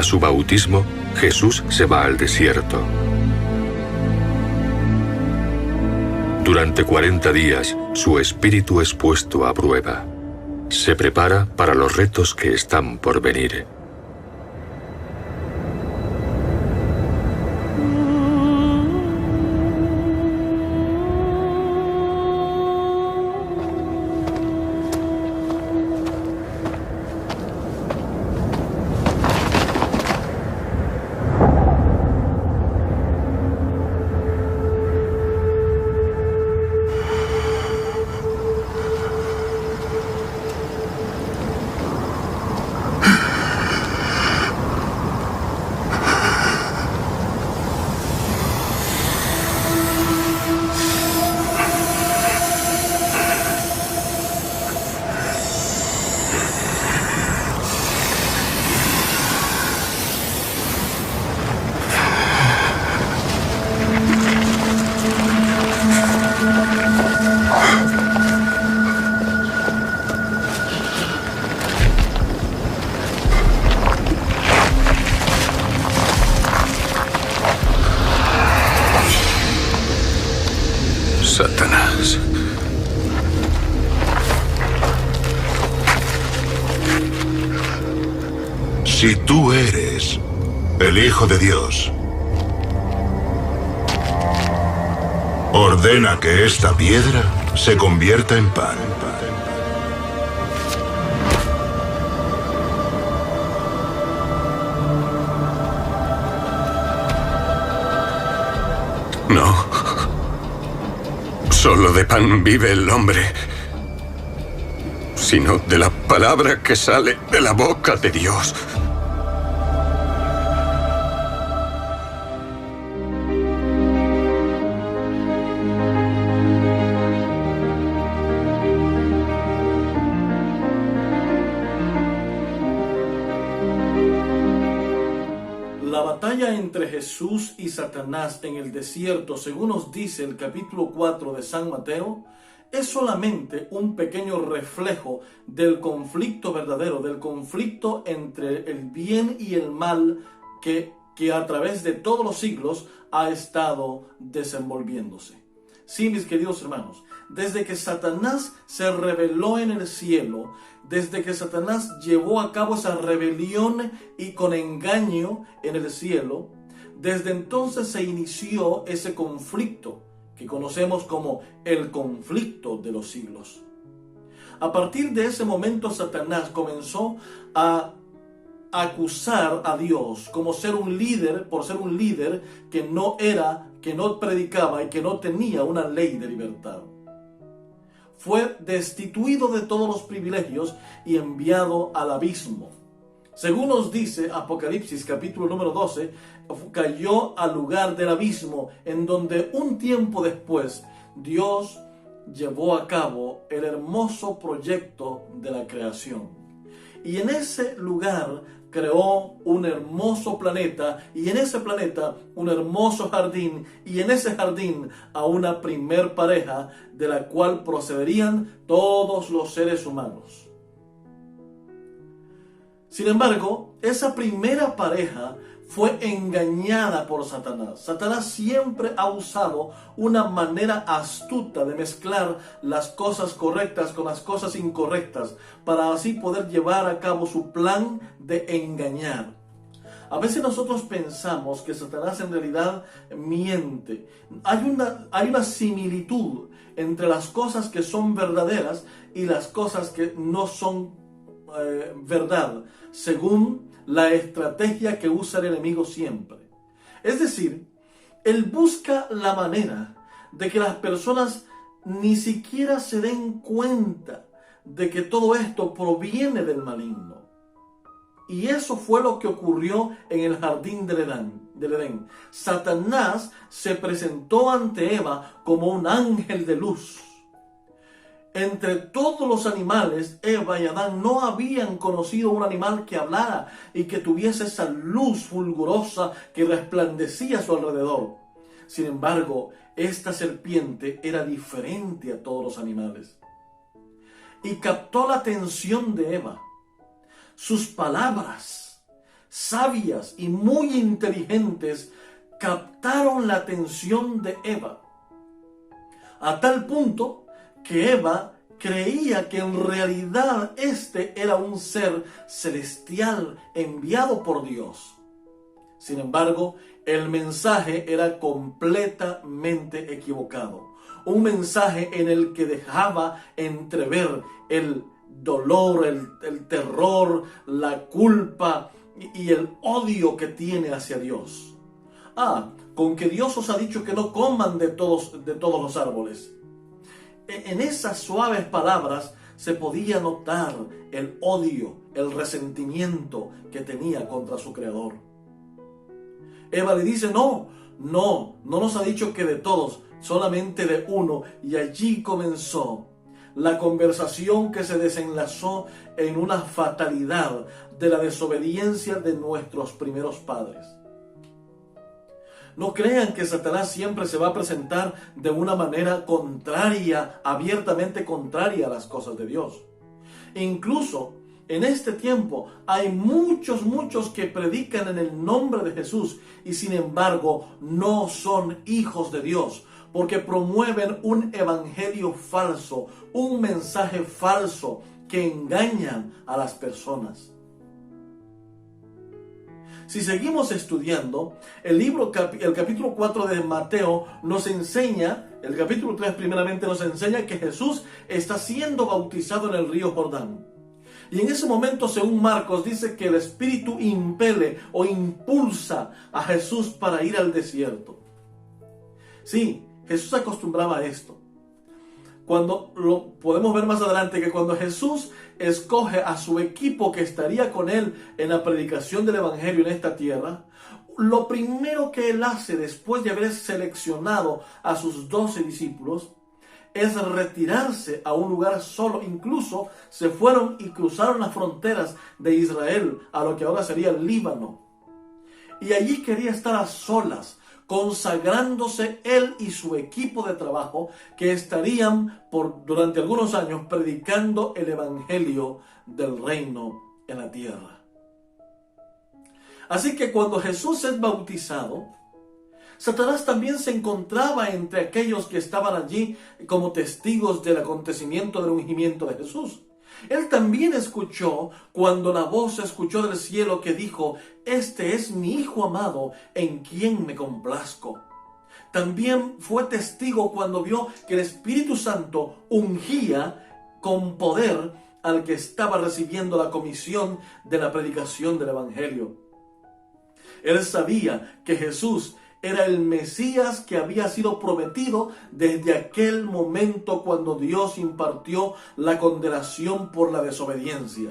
A su bautismo, Jesús se va al desierto. Durante 40 días, su espíritu es puesto a prueba. Se prepara para los retos que están por venir. Satanás. Si tú eres el Hijo de Dios, ordena que esta piedra se convierta en pan. No. Solo de pan vive el hombre, sino de la palabra que sale de la boca de Dios. La batalla entre Jesús y Satanás en el desierto, según nos dice el capítulo 4 de San Mateo, es solamente un pequeño reflejo del conflicto verdadero, del conflicto entre el bien y el mal que a través de todos los siglos ha estado desenvolviéndose. Sí, mis queridos hermanos, desde que Satanás se rebeló en el cielo, desde que Satanás llevó a cabo esa rebelión y con engaño en el cielo, desde entonces se inició ese conflicto que conocemos como el conflicto de los siglos. A partir de ese momento, Satanás comenzó a acusar a Dios como ser un líder, por ser un líder que no predicaba y que no tenía una ley de libertad. Fue destituido de todos los privilegios y enviado al abismo. Según nos dice Apocalipsis capítulo número 12, cayó al lugar del abismo, en donde un tiempo después Dios llevó a cabo el hermoso proyecto de la creación. Y en ese lugar creó un hermoso planeta, y en ese planeta un hermoso jardín, y en ese jardín a una primer pareja de la cual procederían todos los seres humanos. Sin embargo, esa primera pareja fue engañada por Satanás. Satanás siempre ha usado una manera astuta de mezclar las cosas correctas con las cosas incorrectas para así poder llevar a cabo su plan de engañar. A veces nosotros pensamos que Satanás en realidad miente. Hay una similitud entre las cosas que son verdaderas y las cosas que no son verdad, según la estrategia que usa el enemigo siempre. Es decir, él busca la manera de que las personas ni siquiera se den cuenta de que todo esto proviene del maligno. Y eso fue lo que ocurrió en el jardín del Edén. Satanás se presentó ante Eva como un ángel de luz. Entre todos los animales, Eva y Adán no habían conocido un animal que hablara y que tuviese esa luz fulgurosa que resplandecía a su alrededor. Sin embargo, esta serpiente era diferente a todos los animales y captó la atención de Eva. Sus palabras sabias y muy inteligentes captaron la atención de Eva, a tal punto que Eva creía que en realidad este era un ser celestial enviado por Dios. Sin embargo, el mensaje era completamente equivocado. Un mensaje en el que dejaba entrever el dolor, el terror, la culpa y el odio que tiene hacia Dios. Con que Dios os ha dicho que no coman de todos los árboles. En esas suaves palabras se podía notar el odio, el resentimiento que tenía contra su creador. Eva le dice, no nos ha dicho que de todos, solamente de uno. Y allí comenzó la conversación que se desenlazó en una fatalidad de la desobediencia de nuestros primeros padres. No crean que Satanás siempre se va a presentar de una manera contraria, abiertamente contraria a las cosas de Dios. Incluso en este tiempo hay muchos que predican en el nombre de Jesús y sin embargo no son hijos de Dios, porque promueven un evangelio falso, un mensaje falso que engañan a las personas. Si seguimos estudiando, el capítulo 4 de Mateo nos enseña, el capítulo 3 primeramente nos enseña que Jesús está siendo bautizado en el río Jordán. Y en ese momento, según Marcos, dice que el Espíritu impele o impulsa a Jesús para ir al desierto. Sí, Jesús acostumbraba a esto. Cuando lo podemos ver más adelante, que cuando Jesús escoge a su equipo que estaría con él en la predicación del evangelio en esta tierra, lo primero que él hace después de haber seleccionado a sus 12 discípulos es retirarse a un lugar solo. Incluso se fueron y cruzaron las fronteras de Israel a lo que ahora sería el Líbano. Y allí quería estar a solas, consagrándose él y su equipo de trabajo que estarían durante algunos años predicando el evangelio del reino en la tierra. Así que cuando Jesús es bautizado, Satanás también se encontraba entre aquellos que estaban allí como testigos del acontecimiento del ungimiento de Jesús. Él también escuchó cuando la voz se escuchó del cielo que dijo: "Este es mi Hijo amado, en quien me complazco". También fue testigo cuando vio que el Espíritu Santo ungía con poder al que estaba recibiendo la comisión de la predicación del Evangelio. Él sabía que Jesús era el Mesías que había sido prometido desde aquel momento cuando Dios impartió la condenación por la desobediencia.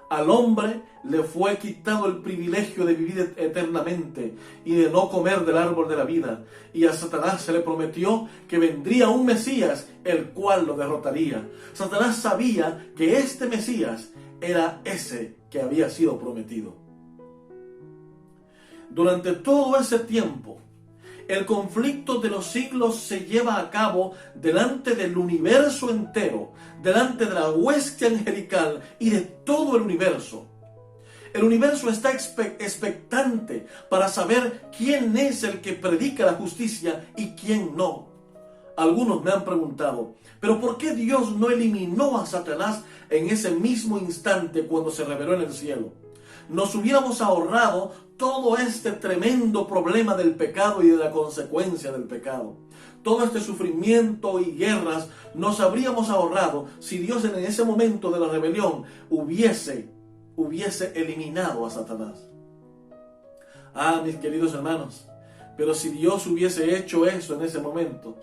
Al hombre le fue quitado el privilegio de vivir eternamente y de no comer del árbol de la vida. Y a Satanás se le prometió que vendría un Mesías, el cual lo derrotaría. Satanás sabía que este Mesías era ese que había sido prometido. Durante todo ese tiempo, el conflicto de los siglos se lleva a cabo delante del universo entero, delante de la hueste angelical y de todo el universo. El universo está expectante para saber quién es el que predica la justicia y quién no. Algunos me han preguntado, ¿pero por qué Dios no eliminó a Satanás en ese mismo instante cuando se reveló en el cielo? Nos hubiéramos ahorrado todo este tremendo problema del pecado y de la consecuencia del pecado. Todo este sufrimiento y guerras nos habríamos ahorrado si Dios en ese momento de la rebelión hubiese eliminado a Satanás. Mis queridos hermanos, pero si Dios hubiese hecho eso en ese momento,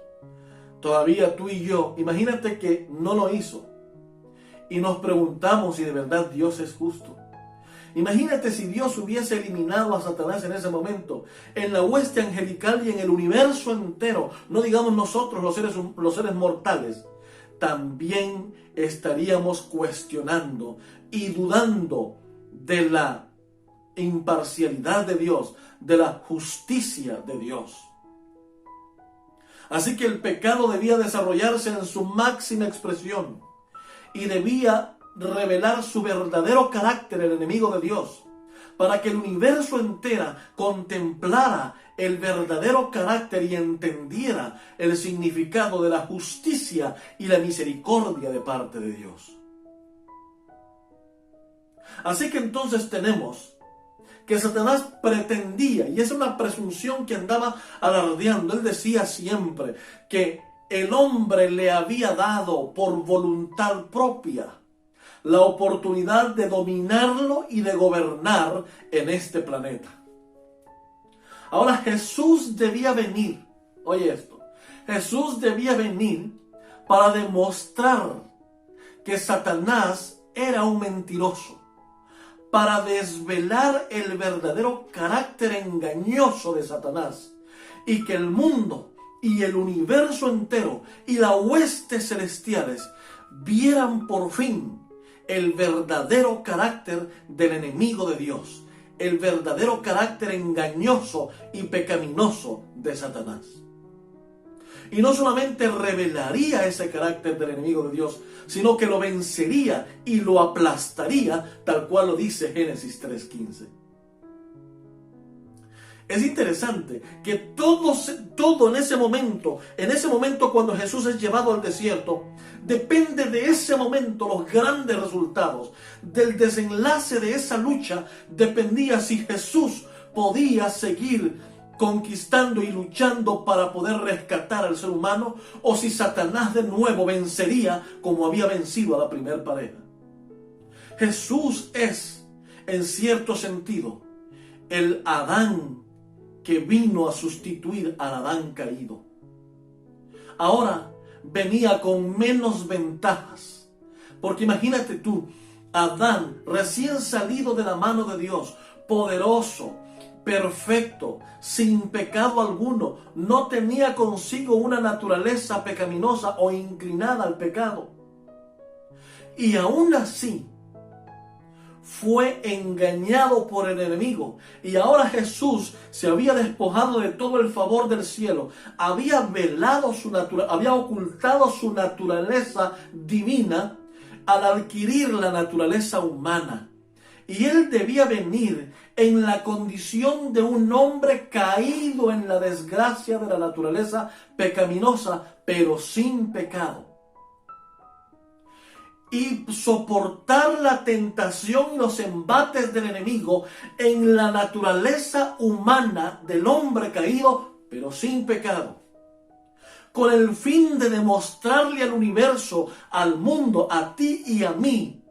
todavía tú y yo, imagínate que no lo hizo. Y nos preguntamos si de verdad Dios es justo. Imagínate si Dios hubiese eliminado a Satanás en ese momento, en la hueste angelical y en el universo entero, no digamos nosotros los seres mortales, también estaríamos cuestionando y dudando de la imparcialidad de Dios, de la justicia de Dios. Así que el pecado debía desarrollarse en su máxima expresión y debía revelar su verdadero carácter, el enemigo de Dios, para que el universo entero contemplara el verdadero carácter y entendiera el significado de la justicia y la misericordia de parte de Dios. Así que entonces tenemos que Satanás pretendía, y es una presunción que andaba alardeando, él decía siempre que el hombre le había dado por voluntad propia la oportunidad de dominarlo y de gobernar en este planeta. Ahora Jesús debía venir, oye esto, Jesús debía venir para demostrar que Satanás era un mentiroso, para desvelar el verdadero carácter engañoso de Satanás y que el mundo y el universo entero y las huestes celestiales vieran por fin el verdadero carácter del enemigo de Dios, el verdadero carácter engañoso y pecaminoso de Satanás. Y no solamente revelaría ese carácter del enemigo de Dios, sino que lo vencería y lo aplastaría, tal cual lo dice Génesis 3:15. Es interesante que todo en ese momento cuando Jesús es llevado al desierto, depende de ese momento los grandes resultados. Del desenlace de esa lucha dependía si Jesús podía seguir conquistando y luchando para poder rescatar al ser humano, o si Satanás de nuevo vencería como había vencido a la primera pareja. Jesús es, en cierto sentido, el Adán que vino a sustituir al Adán caído. Ahora venía con menos ventajas, porque imagínate tú, Adán recién salido de la mano de Dios, poderoso, perfecto, sin pecado alguno, no tenía consigo una naturaleza pecaminosa o inclinada al pecado. Y aún así fue engañado por el enemigo. Y ahora Jesús se había despojado de todo el favor del cielo, había velado había ocultado su naturaleza divina al adquirir la naturaleza humana. Y él debía venir en la condición de un hombre caído en la desgracia de la naturaleza pecaminosa, pero sin pecado. Y soportar la tentación y los embates del enemigo en la naturaleza humana del hombre caído, pero sin pecado. Con el fin de demostrarle al universo, al mundo, a ti y a mí,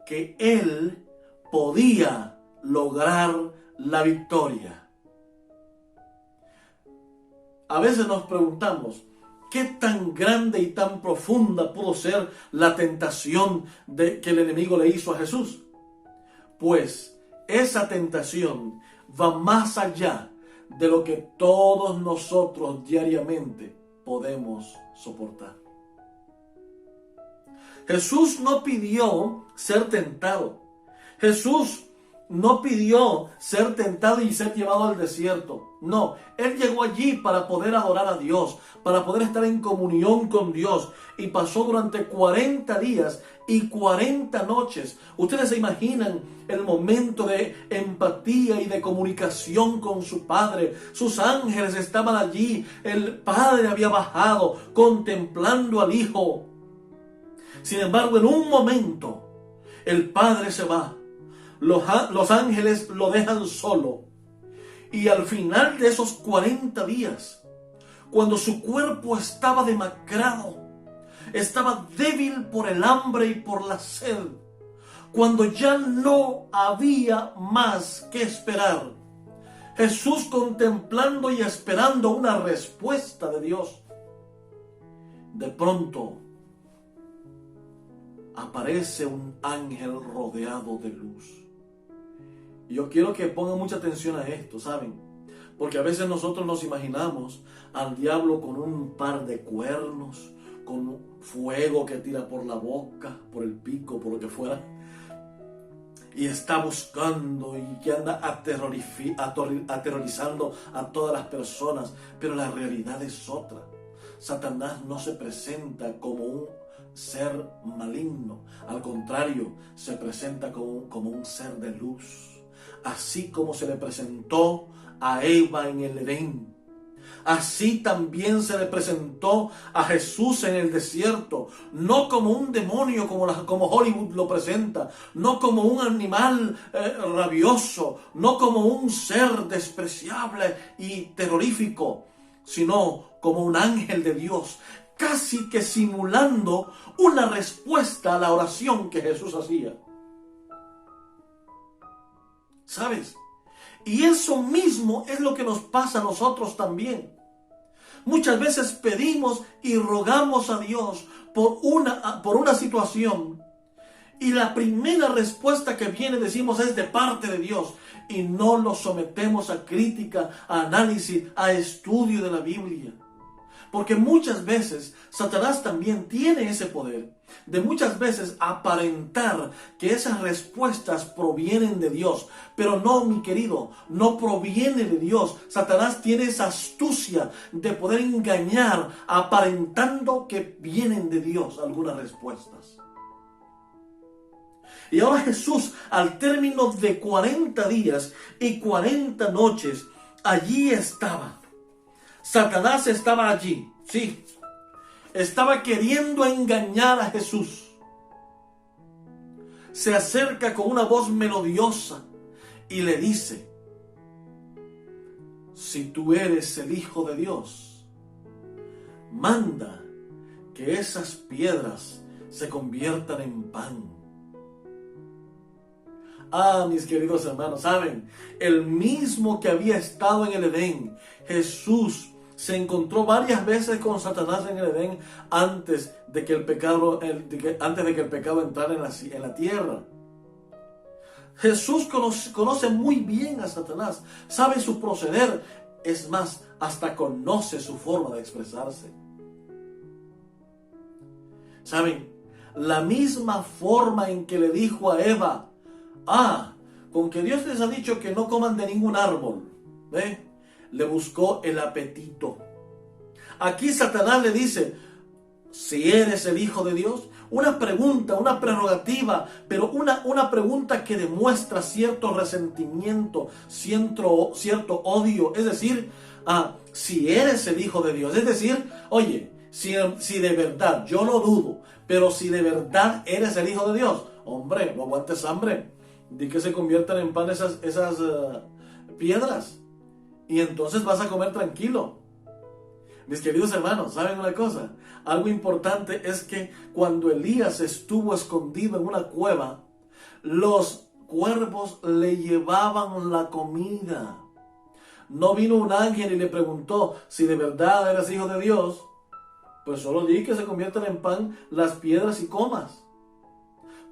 que él podía lograr la victoria. A veces nos preguntamos, ¿qué tan grande y tan profunda pudo ser la tentación que el enemigo le hizo a Jesús? Pues esa tentación va más allá de lo que todos nosotros diariamente podemos soportar. Jesús no pidió ser tentado. Jesús no pidió ser tentado y ser llevado al desierto. No, Él llegó allí para poder adorar a Dios, para poder estar en comunión con Dios. Y pasó durante 40 días y 40 noches. Ustedes se imaginan el momento de empatía y de comunicación con su Padre. Sus ángeles estaban allí. El Padre había bajado contemplando al Hijo. Sin embargo, en un momento, el Padre se va. Los ángeles lo dejan solo. Y al final de esos 40 días, cuando su cuerpo estaba demacrado, estaba débil por el hambre y por la sed, cuando ya no había más que esperar, Jesús contemplando y esperando una respuesta de Dios, de pronto aparece un ángel rodeado de luz. Y yo quiero que pongan mucha atención a esto, ¿saben? Porque a veces nosotros nos imaginamos al diablo con un par de cuernos, con fuego que tira por la boca, por el pico, por lo que fuera, y está buscando y que anda aterrorizando a todas las personas. Pero la realidad es otra. Satanás no se presenta como un ser maligno, al contrario, se presenta como un ser de luz, así como se le presentó a Eva en el Edén. Así también se le presentó a Jesús en el desierto, no como un demonio como Hollywood lo presenta, no como un animal rabioso, no como un ser despreciable y terrorífico, sino como un ángel de Dios, casi que simulando una respuesta a la oración que Jesús hacía. ¿Sabes? Y eso mismo es lo que nos pasa a nosotros también. Muchas veces pedimos y rogamos a Dios por una situación, y la primera respuesta que viene, decimos, es de parte de Dios, y no lo sometemos a crítica, a análisis, a estudio de la Biblia. Porque muchas veces Satanás también tiene ese poder de muchas veces aparentar que esas respuestas provienen de Dios. Pero no, mi querido, no proviene de Dios. Satanás tiene esa astucia de poder engañar aparentando que vienen de Dios algunas respuestas. Y ahora Jesús, al término de 40 días y 40 noches, allí estaba. Satanás estaba allí, sí. Estaba queriendo engañar a Jesús. Se acerca con una voz melodiosa y le dice: si tú eres el Hijo de Dios, manda que esas piedras se conviertan en pan. Ah, mis queridos hermanos, ¿saben? El mismo que había estado en el Edén, Jesús, se encontró varias veces con Satanás en el Edén antes de que el pecado entrara en la tierra. Jesús conoce muy bien a Satanás, sabe su proceder, es más, hasta conoce su forma de expresarse. ¿Saben? La misma forma en que le dijo a Eva: con que Dios les ha dicho que no coman de ningún árbol, le buscó el apetito. Aquí Satanás le dice: si eres el Hijo de Dios. Una pregunta, una prerrogativa, pero una pregunta que demuestra cierto resentimiento, cierto odio. Es decir, si eres el Hijo de Dios. Es decir, oye, si de verdad, yo no dudo, pero si de verdad eres el Hijo de Dios, hombre, no aguantes hambre. Di que se conviertan en pan esas piedras, y entonces vas a comer tranquilo. Mis queridos hermanos, ¿saben una cosa? Algo importante es que cuando Elías estuvo escondido en una cueva, los cuervos le llevaban la comida. No vino un ángel y le preguntó: si de verdad eres Hijo de Dios, pues solo di que se conviertan en pan las piedras y comas.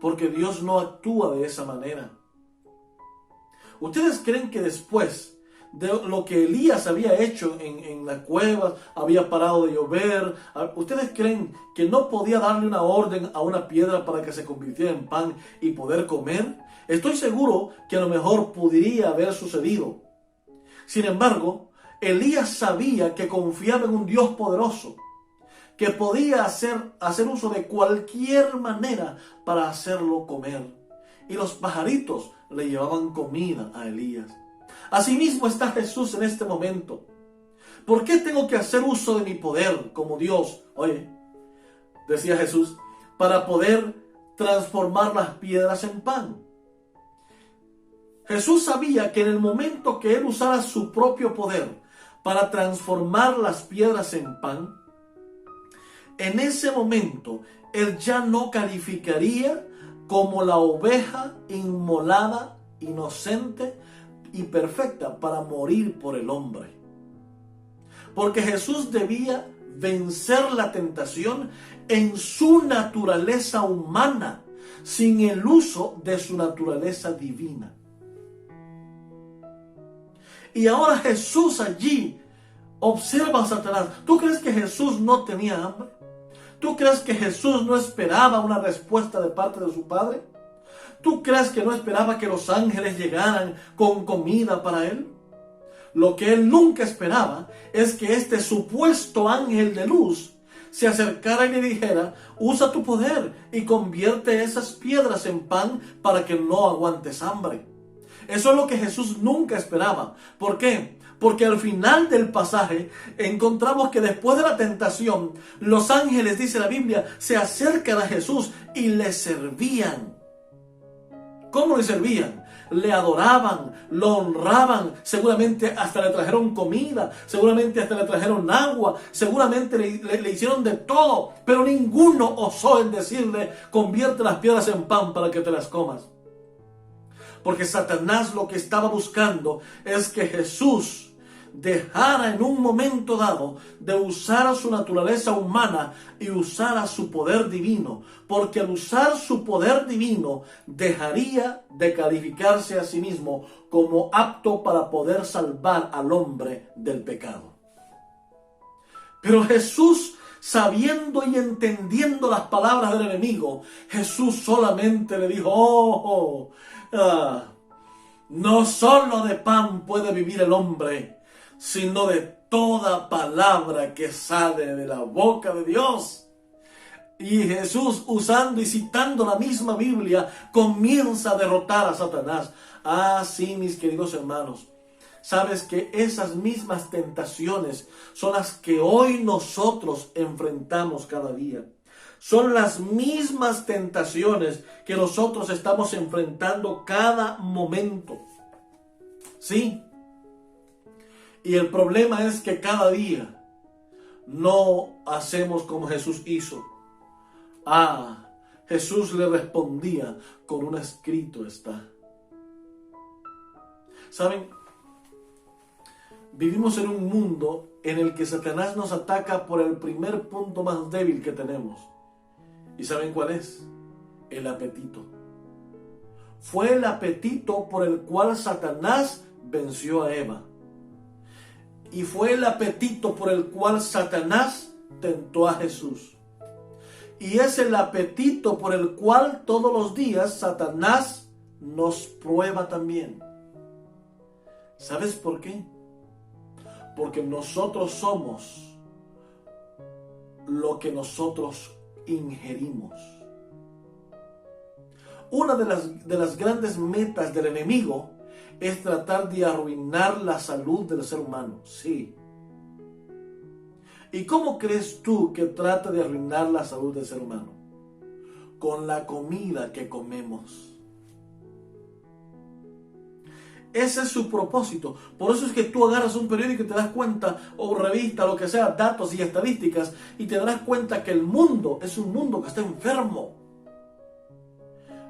Porque Dios no actúa de esa manera. ¿Ustedes creen que después de lo que Elías había hecho en la cueva, había parado de llover, ustedes creen que no podía darle una orden a una piedra para que se convirtiera en pan y poder comer? Estoy seguro que a lo mejor podría haber sucedido. Sin embargo, Elías sabía que confiaba en un Dios poderoso, que podía hacer uso de cualquier manera para hacerlo comer. Y los pajaritos le llevaban comida a Elías. Asimismo está Jesús en este momento. ¿Por qué tengo que hacer uso de mi poder como Dios? Oye, decía Jesús, para poder transformar las piedras en pan. Jesús sabía que en el momento que Él usara su propio poder para transformar las piedras en pan, en ese momento Él ya no calificaría como la oveja inmolada, inocente y perfecta para morir por el hombre. Porque Jesús debía vencer la tentación en su naturaleza humana, sin el uso de su naturaleza divina. Y ahora Jesús allí observa a Satanás. ¿Tú crees que Jesús no tenía hambre? ¿Tú crees que Jesús no esperaba una respuesta de parte de su Padre? ¿Tú crees que no esperaba que los ángeles llegaran con comida para él? Lo que él nunca esperaba es que este supuesto ángel de luz se acercara y le dijera: usa tu poder y convierte esas piedras en pan para que no aguantes hambre. Eso es lo que Jesús nunca esperaba. ¿Por qué? Porque al final del pasaje encontramos que después de la tentación, los ángeles, dice la Biblia, se acercan a Jesús y le servían. ¿Cómo le servían? Le adoraban, lo honraban, seguramente hasta le trajeron comida, seguramente hasta le trajeron agua, seguramente le hicieron de todo, pero ninguno osó en decirle, convierte las piedras en pan para que te las comas. Porque Satanás lo que estaba buscando es que Jesús dejara en un momento dado de usar su naturaleza humana y usara su poder divino, porque al usar su poder divino dejaría de calificarse a sí mismo como apto para poder salvar al hombre del pecado. Pero Jesús, sabiendo y entendiendo las palabras del enemigo, Jesús solamente le dijo, no solo de pan puede vivir el hombre, sino de toda palabra que sale de la boca de Dios. Y Jesús, usando y citando la misma Biblia, comienza a derrotar a Satanás. Ah, sí, mis queridos hermanos. Sabes que esas mismas tentaciones son las que hoy nosotros enfrentamos cada día. Son las mismas tentaciones que nosotros estamos enfrentando cada momento. Sí. Y el problema es que cada día no hacemos como Jesús hizo. Jesús le respondía, con un escrito está. ¿Saben? Vivimos en un mundo en el que Satanás nos ataca por el primer punto más débil que tenemos. ¿Y saben cuál es? El apetito. Fue el apetito por el cual Satanás venció a Eva. Y fue el apetito por el cual Satanás tentó a Jesús. Y es el apetito por el cual todos los días Satanás nos prueba también. ¿Sabes por qué? Porque nosotros somos lo que nosotros ingerimos. Una de las grandes metas del enemigo es tratar de arruinar la salud del ser humano. Sí. ¿Y cómo crees tú que trata de arruinar la salud del ser humano? Con la comida que comemos. Ese es su propósito. Por eso es que tú agarras un periódico y te das cuenta, o revista, lo que sea, datos y estadísticas, y te darás cuenta que el mundo es un mundo que está enfermo.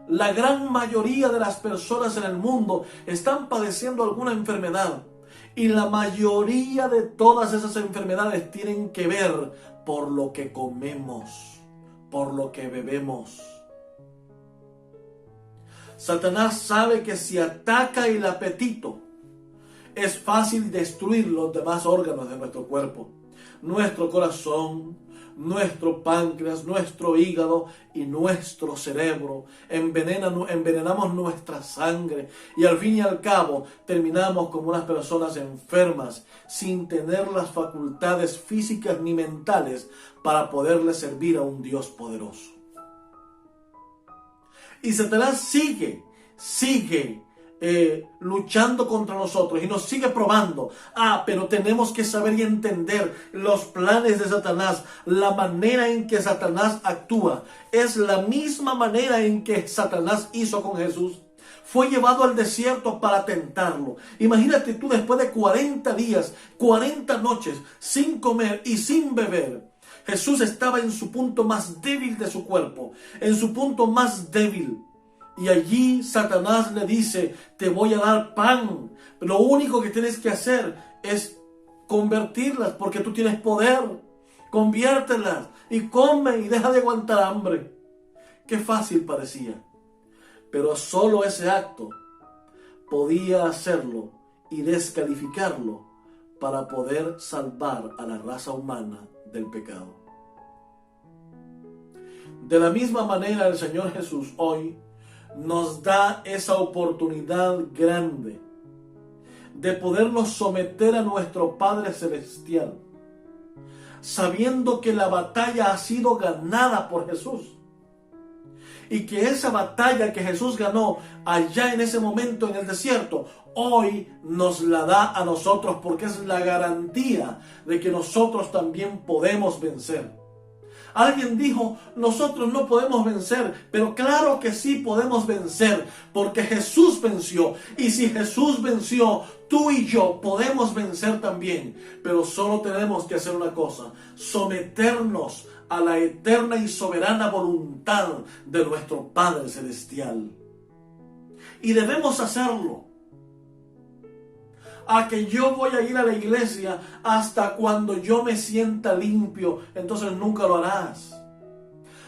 La gran mayoría de las personas en el mundo están padeciendo alguna enfermedad. Y la mayoría de todas esas enfermedades tienen que ver por lo que comemos, por lo que bebemos. Satanás sabe que si ataca el apetito, es fácil destruir los demás órganos de nuestro cuerpo. Nuestro corazón, nuestro páncreas, nuestro hígado y nuestro cerebro. Envenenamos nuestra sangre y al fin y al cabo terminamos como unas personas enfermas sin tener las facultades físicas ni mentales para poderle servir a un Dios poderoso. Y Satanás sigue luchando contra nosotros y nos sigue probando. Pero tenemos que saber y entender los planes de Satanás. La manera en que Satanás actúa es la misma manera en que Satanás hizo con Jesús. Fue llevado al desierto para tentarlo. Imagínate tú, después de 40 días, 40 noches, sin comer y sin beber, Jesús estaba en su punto más débil de su cuerpo, en su punto más débil. Y allí Satanás le dice, te voy a dar pan. Lo único que tienes que hacer es convertirlas, porque tú tienes poder. Conviértelas y come y deja de aguantar hambre. Qué fácil parecía. Pero solo ese acto podía hacerlo y descalificarlo para poder salvar a la raza humana del pecado. De la misma manera, el Señor Jesús hoy nos da esa oportunidad grande de podernos someter a nuestro Padre Celestial, sabiendo que la batalla ha sido ganada por Jesús. Y que esa batalla que Jesús ganó allá en ese momento en el desierto, hoy nos la da a nosotros, porque es la garantía de que nosotros también podemos vencer. Alguien dijo, nosotros no podemos vencer, pero claro que sí podemos vencer, porque Jesús venció. Y si Jesús venció, tú y yo podemos vencer también. Pero solo tenemos que hacer una cosa: someternos a la eterna y soberana voluntad de nuestro Padre Celestial. Y debemos hacerlo. A que yo voy a ir a la iglesia hasta cuando yo me sienta limpio, entonces nunca lo harás.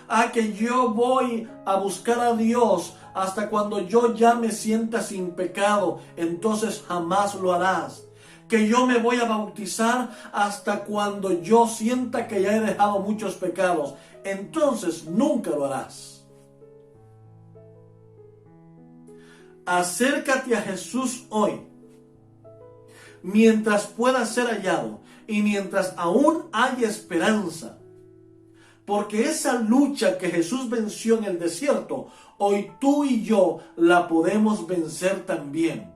A que yo voy a buscar a Dios hasta cuando yo ya me sienta sin pecado, entonces jamás lo harás. Que yo me voy a bautizar hasta cuando yo sienta que ya he dejado muchos pecados, entonces nunca lo harás. Acércate a Jesús hoy, mientras pueda ser hallado y mientras aún hay esperanza. Porque esa lucha que Jesús venció en el desierto, hoy tú y yo la podemos vencer también.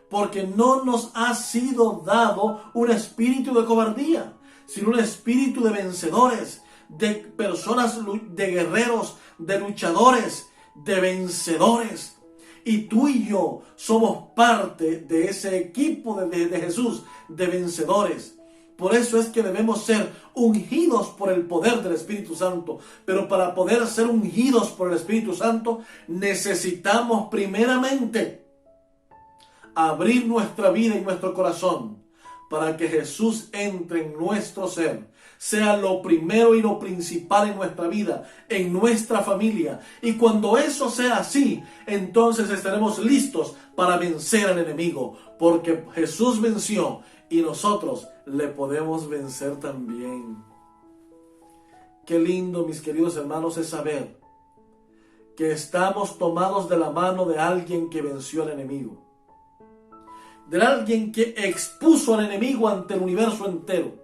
Porque no nos ha sido dado un espíritu de cobardía, sino un espíritu de vencedores, de personas, de guerreros, de luchadores, de vencedores. Y tú y yo somos parte de ese equipo de Jesús, de vencedores. Por eso es que debemos ser ungidos por el poder del Espíritu Santo. Pero para poder ser ungidos por el Espíritu Santo, necesitamos primeramente abrir nuestra vida y nuestro corazón para que Jesús entre en nuestro ser, sea lo primero y lo principal en nuestra vida, en nuestra familia. Y cuando eso sea así, entonces estaremos listos para vencer al enemigo, porque Jesús venció y nosotros le podemos vencer también. Qué lindo, mis queridos hermanos, es saber que estamos tomados de la mano de alguien que venció al enemigo, de alguien que expuso al enemigo ante el universo entero.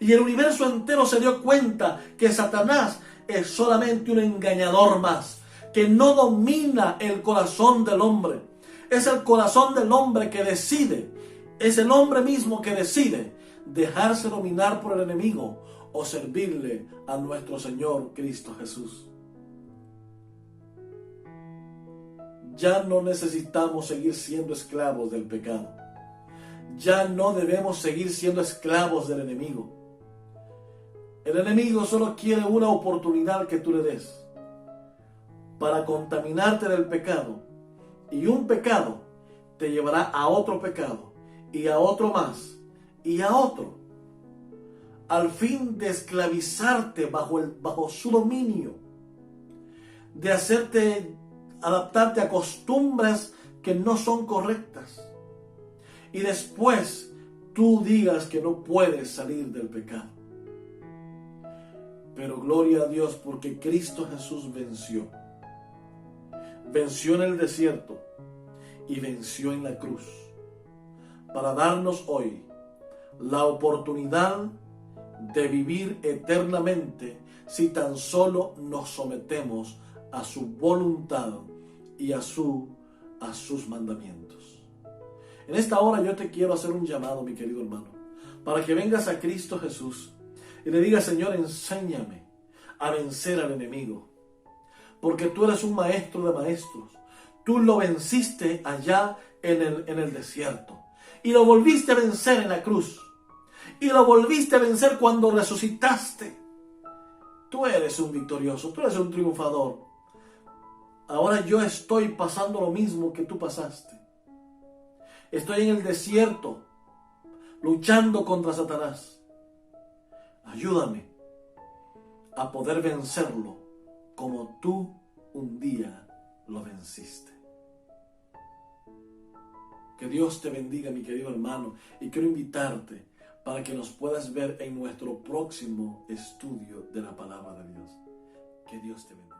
Y el universo entero se dio cuenta que Satanás es solamente un engañador más, que no domina el corazón del hombre. Es el corazón del hombre que decide, es el hombre mismo que decide dejarse dominar por el enemigo o servirle a nuestro Señor Cristo Jesús. Ya no necesitamos seguir siendo esclavos del pecado. Ya no debemos seguir siendo esclavos del enemigo. El enemigo solo quiere una oportunidad que tú le des para contaminarte del pecado. Y un pecado te llevará a otro pecado, y a otro más, y a otro, al fin de esclavizarte bajo su dominio, de hacerte adaptarte a costumbres que no son correctas. Y después tú digas que no puedes salir del pecado. Pero gloria a Dios, porque Cristo Jesús venció. Venció en el desierto y venció en la cruz, para darnos hoy la oportunidad de vivir eternamente si tan solo nos sometemos a su voluntad y a sus mandamientos. En esta hora yo te quiero hacer un llamado, mi querido hermano, para que vengas a Cristo Jesús y le digas: Señor, enséñame a vencer al enemigo, porque tú eres un maestro de maestros. Tú lo venciste allá en el desierto, y lo volviste a vencer en la cruz, y lo volviste a vencer cuando resucitaste. Tú eres un victorioso, tú eres un triunfador. Ahora yo estoy pasando lo mismo que tú pasaste. Estoy en el desierto, luchando contra Satanás. Ayúdame a poder vencerlo como tú un día lo venciste. Que Dios te bendiga, mi querido hermano, y quiero invitarte para que nos puedas ver en nuestro próximo estudio de la palabra de Dios. Que Dios te bendiga.